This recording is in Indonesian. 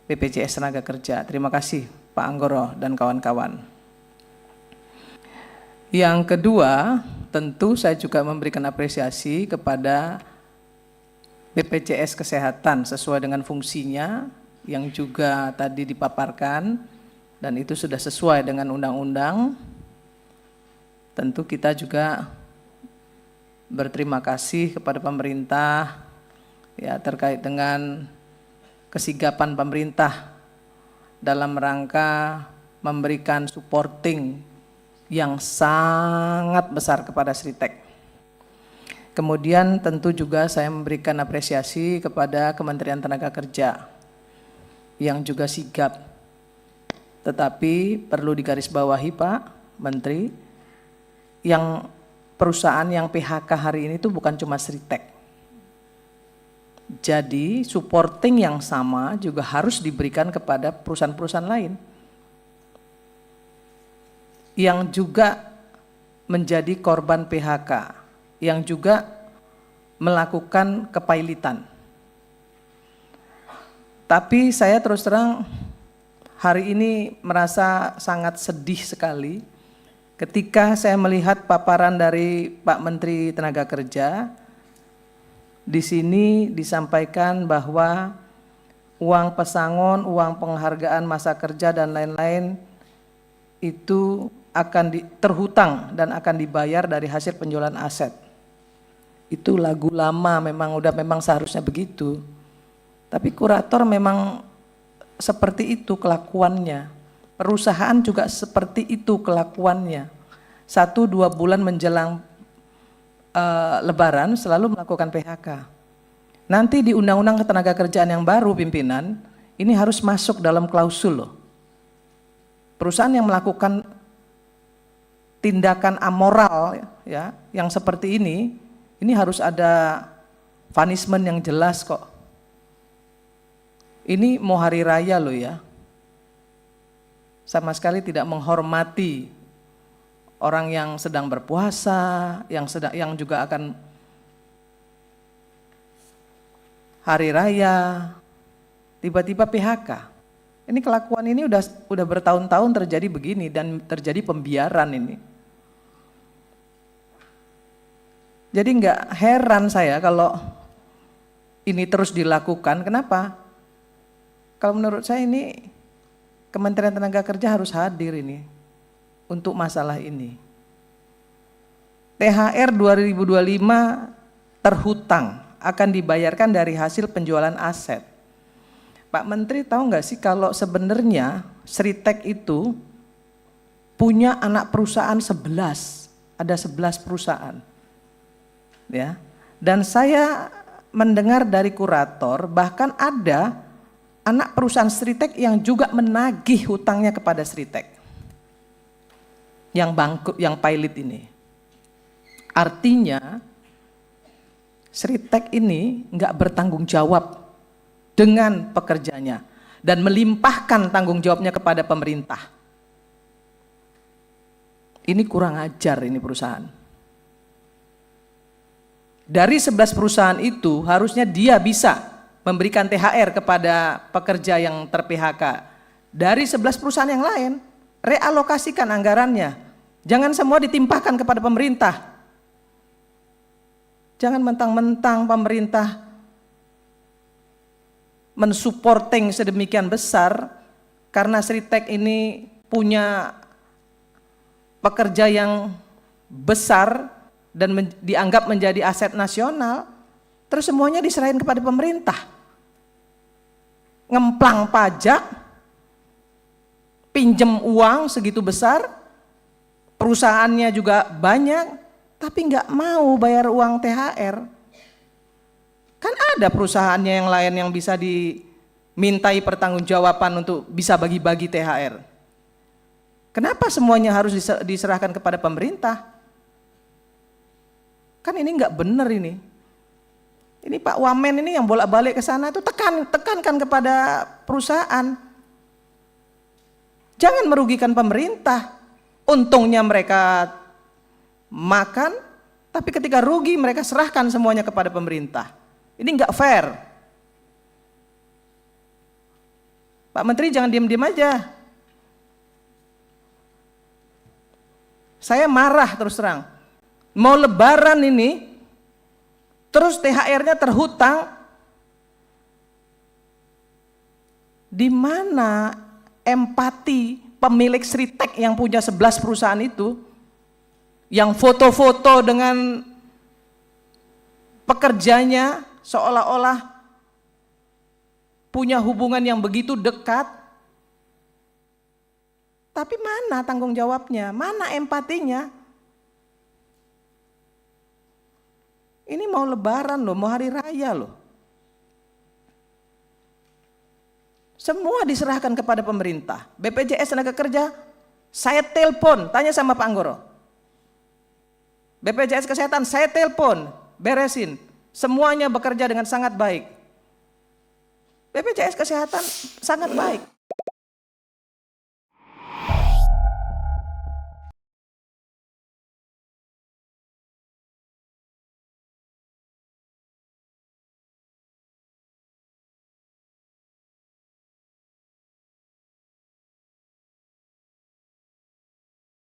BPJS Tenaga Kerja. Terima kasih Pak Anggoro dan kawan-kawan. Yang kedua, tentu saya juga memberikan apresiasi kepada BPJS Kesehatan sesuai dengan fungsinya yang juga tadi dipaparkan dan itu sudah sesuai dengan undang-undang. Tentu kita juga berterima kasih kepada pemerintah ya terkait dengan kesigapan pemerintah dalam rangka memberikan supporting yang sangat besar kepada Sritek. Kemudian tentu juga saya memberikan apresiasi kepada Kementerian Tenaga Kerja yang juga sigap. Tetapi perlu digarisbawahi Pak Menteri, yang perusahaan yang PHK hari ini itu bukan cuma Sritek. Jadi supporting yang sama juga harus diberikan kepada perusahaan-perusahaan lain yang juga menjadi korban PHK, yang juga melakukan kepailitan. Tapi saya terus terang hari ini merasa sangat sedih sekali ketika saya melihat paparan dari Pak Menteri Tenaga Kerja. Di sini disampaikan bahwa uang pesangon, uang penghargaan masa kerja dan lain-lain itu akan terhutang dan akan dibayar dari hasil penjualan aset. Itu lagu lama, memang seharusnya begitu. Tapi kurator memang seperti itu kelakuannya. Perusahaan juga seperti itu kelakuannya. 1-2 bulan menjelang Lebaran selalu melakukan PHK. Nanti di Undang-Undang Ketenagakerjaan yang baru pimpinan, ini harus masuk dalam klausul loh. Perusahaan yang melakukan tindakan amoral ya, yang seperti ini harus ada punishment yang jelas kok. Ini mau hari raya loh ya. Sama sekali tidak menghormati orang yang sedang berpuasa, yang juga akan hari raya, tiba-tiba PHK. Ini kelakuan ini udah bertahun-tahun terjadi begini dan terjadi pembiaran ini. Jadi nggak heran saya kalau ini terus dilakukan. Kenapa? Kalau menurut saya ini Kementerian Tenaga Kerja harus hadir ini untuk masalah ini. THR 2025 terhutang akan dibayarkan dari hasil penjualan aset. Pak Menteri tahu nggak sih kalau sebenarnya Sritek itu punya anak perusahaan 11, ada 11 perusahaan. Ya. Dan saya mendengar dari kurator bahkan ada anak perusahaan Sritek yang juga menagih hutangnya kepada Sritek. Yang bangkrut, yang pilot ini. Artinya Sritek ini nggak bertanggung jawab dengan pekerjanya dan melimpahkan tanggung jawabnya kepada pemerintah. Ini kurang ajar ini perusahaan. Dari 11 perusahaan itu harusnya dia bisa memberikan THR kepada pekerja yang ter-PHK. Dari 11 perusahaan yang lain, realokasikan anggarannya. Jangan semua ditimpahkan kepada pemerintah. Jangan mentang-mentang pemerintah mensupporting sedemikian besar karena Sritek ini punya pekerja yang besar dan dianggap menjadi aset nasional, terus semuanya diserahin kepada pemerintah. Ngemplang pajak, pinjem uang segitu besar, perusahaannya juga banyak, tapi nggak mau bayar uang THR. Kan ada perusahaannya yang lain yang bisa dimintai pertanggungjawaban untuk bisa bagi-bagi THR. Kenapa semuanya harus diserahkan kepada pemerintah? Kan ini nggak benar ini. Ini Pak Wamen ini yang bolak-balik ke sana itu tekankan kepada perusahaan. Jangan merugikan pemerintah. Untungnya mereka makan, tapi ketika rugi mereka serahkan semuanya kepada pemerintah. Ini nggak fair. Pak Menteri jangan diam-diam aja. Saya marah terus terang. Mau lebaran ini, terus THR-nya terhutang. Di mana empati pemilik Sritek yang punya 11 perusahaan itu, yang foto-foto dengan pekerjanya seolah-olah punya hubungan yang begitu dekat, tapi mana tanggung jawabnya, mana empatinya? Ini mau lebaran loh, mau hari raya loh. Semua diserahkan kepada pemerintah. BPJS Tenaga Kerja, saya telepon, tanya sama Pak Anggoro. BPJS Kesehatan, saya telepon, beresin. Semuanya bekerja dengan sangat baik. BPJS Kesehatan sangat baik.